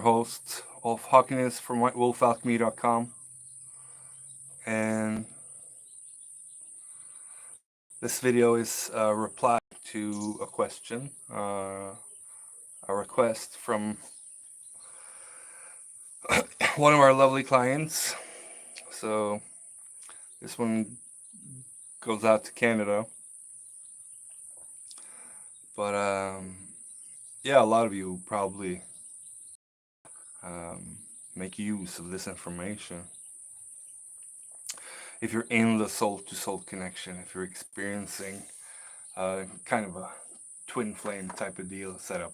host, Wolf Alchemy from wolfalchemy.com. And this video is a reply to a question, a request from one of our lovely clients. So this one goes out to Canada. But yeah, a lot of you probably make use of this information. If you're in the soul-to-soul connection, if you're experiencing kind of a twin flame type of deal setup.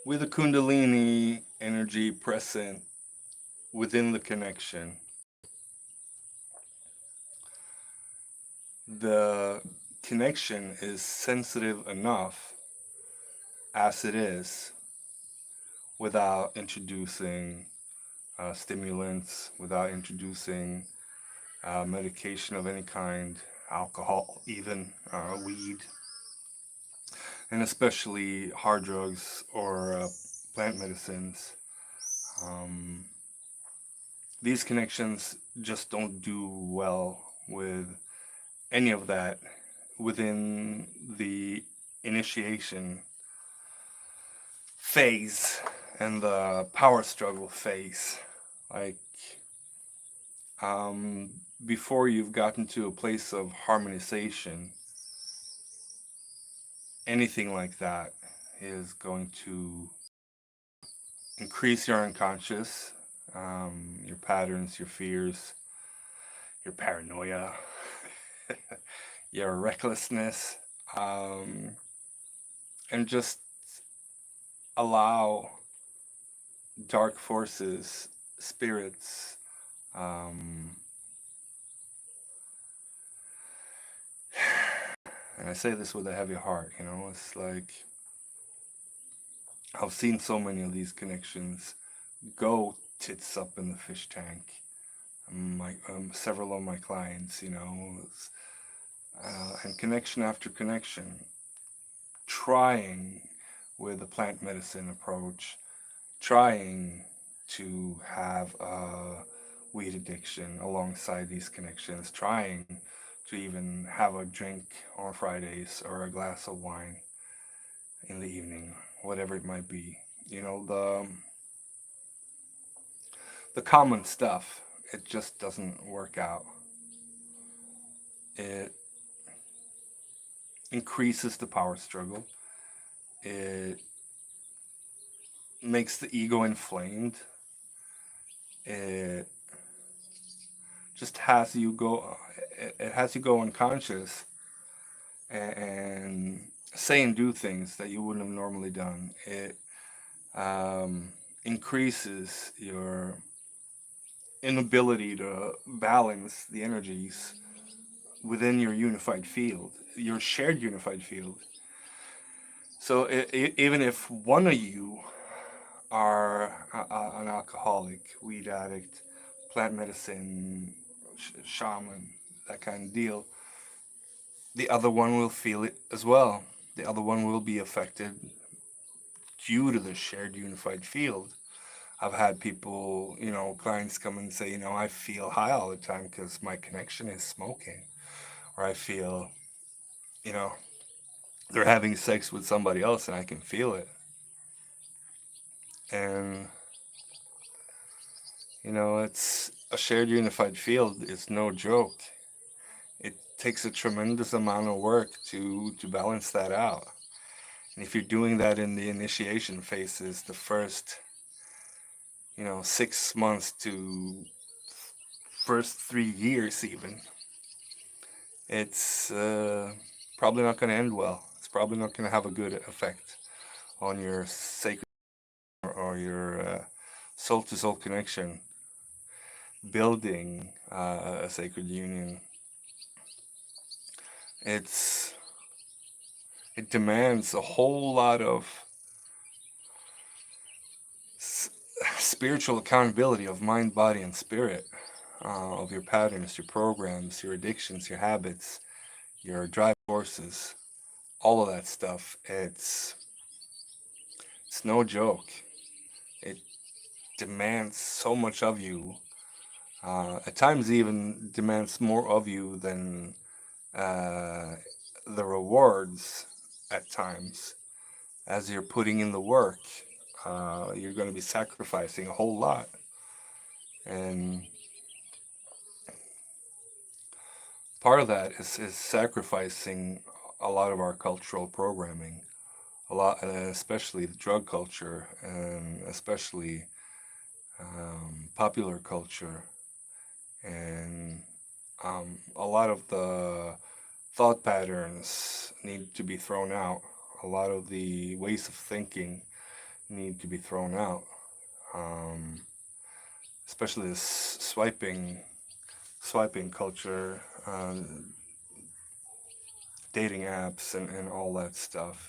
With the Kundalini energy present within the connection, the connection is sensitive enough as it is without introducing stimulants, without introducing medication of any kind, alcohol, even weed, and especially hard drugs or plant medicines. These connections just don't do well with any of that within the initiation phase and the power struggle phase. Like before you've gotten to a place of harmonization, anything like that is going to increase your unconscious, your patterns, your fears, your paranoia, your recklessness, and just allow dark forces, spirits, and I say this with a heavy heart, you know, it's like I've seen so many of these connections go tits up in the fish tank. Several of my clients, you know, and connection after connection, trying with a plant medicine approach, trying to have a weed addiction alongside these connections, trying to even have a drink on Fridays or a glass of wine in the evening, whatever it might be. You know, the common stuff, it just doesn't work out. It increases the power struggle. It makes the ego inflamed. It just has you go, it has you go unconscious and say and do things that you wouldn't have normally done. It increases your inability to balance the energies within your unified field, your shared unified field. So even if one of you are an alcoholic, weed addict, plant medicine, shaman, that kind of deal, the other one will feel it as well. The other one will be affected due to the shared unified field. I've had people, you know, clients come and say, you know, I feel high all the time because my connection is smoking. Or I feel, you know, they're having sex with somebody else and I can feel it. And, you know, it's a shared unified field. It's no joke. It takes a tremendous amount of work to balance that out. And if you're doing that in the initiation phases, the first, you know, 6 months to first 3 years even, it's probably not going to end well. It's probably not going to have a good effect on your sacred or your soul-to-soul connection, building a sacred union. It demands a whole lot of spiritual accountability of mind, body, and spirit, of your patterns, your programs, your addictions, your habits, your drive forces. all of that stuff. It's no joke. It demands so much of you. At times, even demands more of you than uh, the rewards. At times, as you're putting in the work, you're going to be sacrificing a whole lot, and part of that is sacrificing a lot of our cultural programming, a lot, especially the drug culture, and especially popular culture, and a lot of the thought patterns need to be thrown out. A lot of the ways of thinking need to be thrown out, um, especially this swiping culture, dating apps, and all that stuff.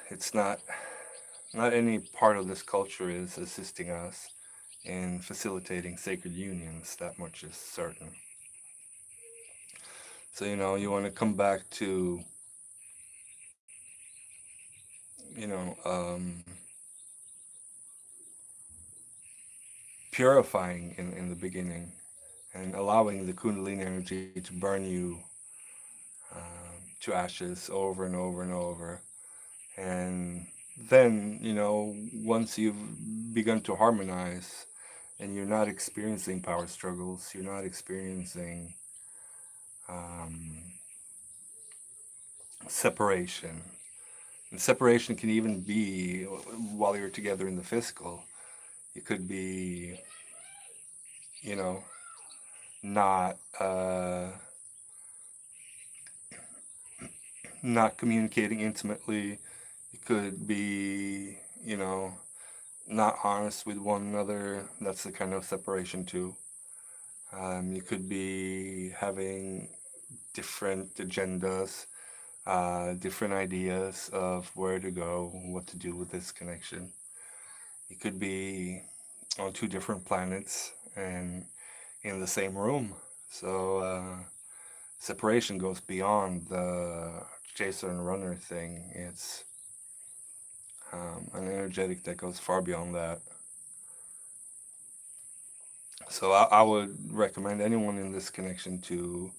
It's not any part of this culture is assisting us in facilitating sacred unions. That much is certain. So you want to come back to you know um, purifying in the beginning and allowing the Kundalini energy to burn you to ashes over and over and over. And then, once you've begun to harmonize and you're not experiencing power struggles, you're not experiencing um, separation. And separation can even be while you're together in the physical. It could be, you know, not not communicating intimately. It could be, not honest with one another. That's the kind of separation too. You could be having different agendas, different ideas of where to go, what to do with this connection. You could be on two different planets and in the same room. So separation goes beyond the chaser and runner thing. It's an energetic that goes far beyond that. So I would recommend anyone in this connection to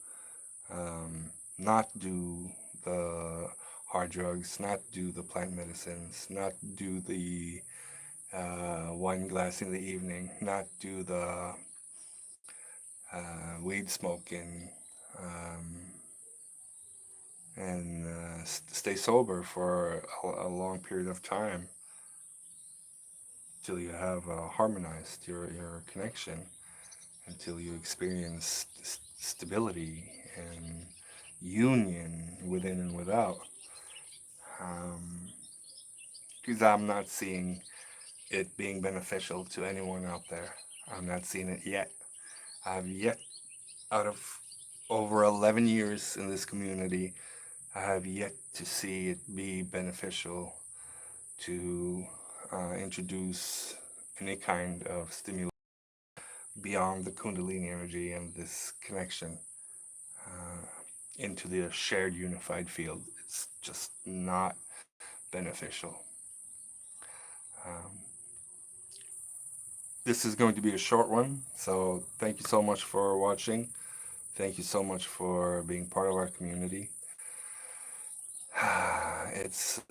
not do the hard drugs, not do the plant medicines, not do the wine glass in the evening, not do the weed smoking, um, and stay sober for a long period of time till you have harmonized your connection, until you experience stability and union within and without. Um, because I'm not seeing it being beneficial to anyone out there. I'm not seeing it yet. I've yet, out of over 11 years in this community, I have yet to see it be beneficial to introduce any kind of stimulus beyond the Kundalini energy and this connection uh, into the shared unified field. It's just not beneficial. Um, this is going to be a short one, so thank you so much for watching. Thank you so much for being part of our community. It's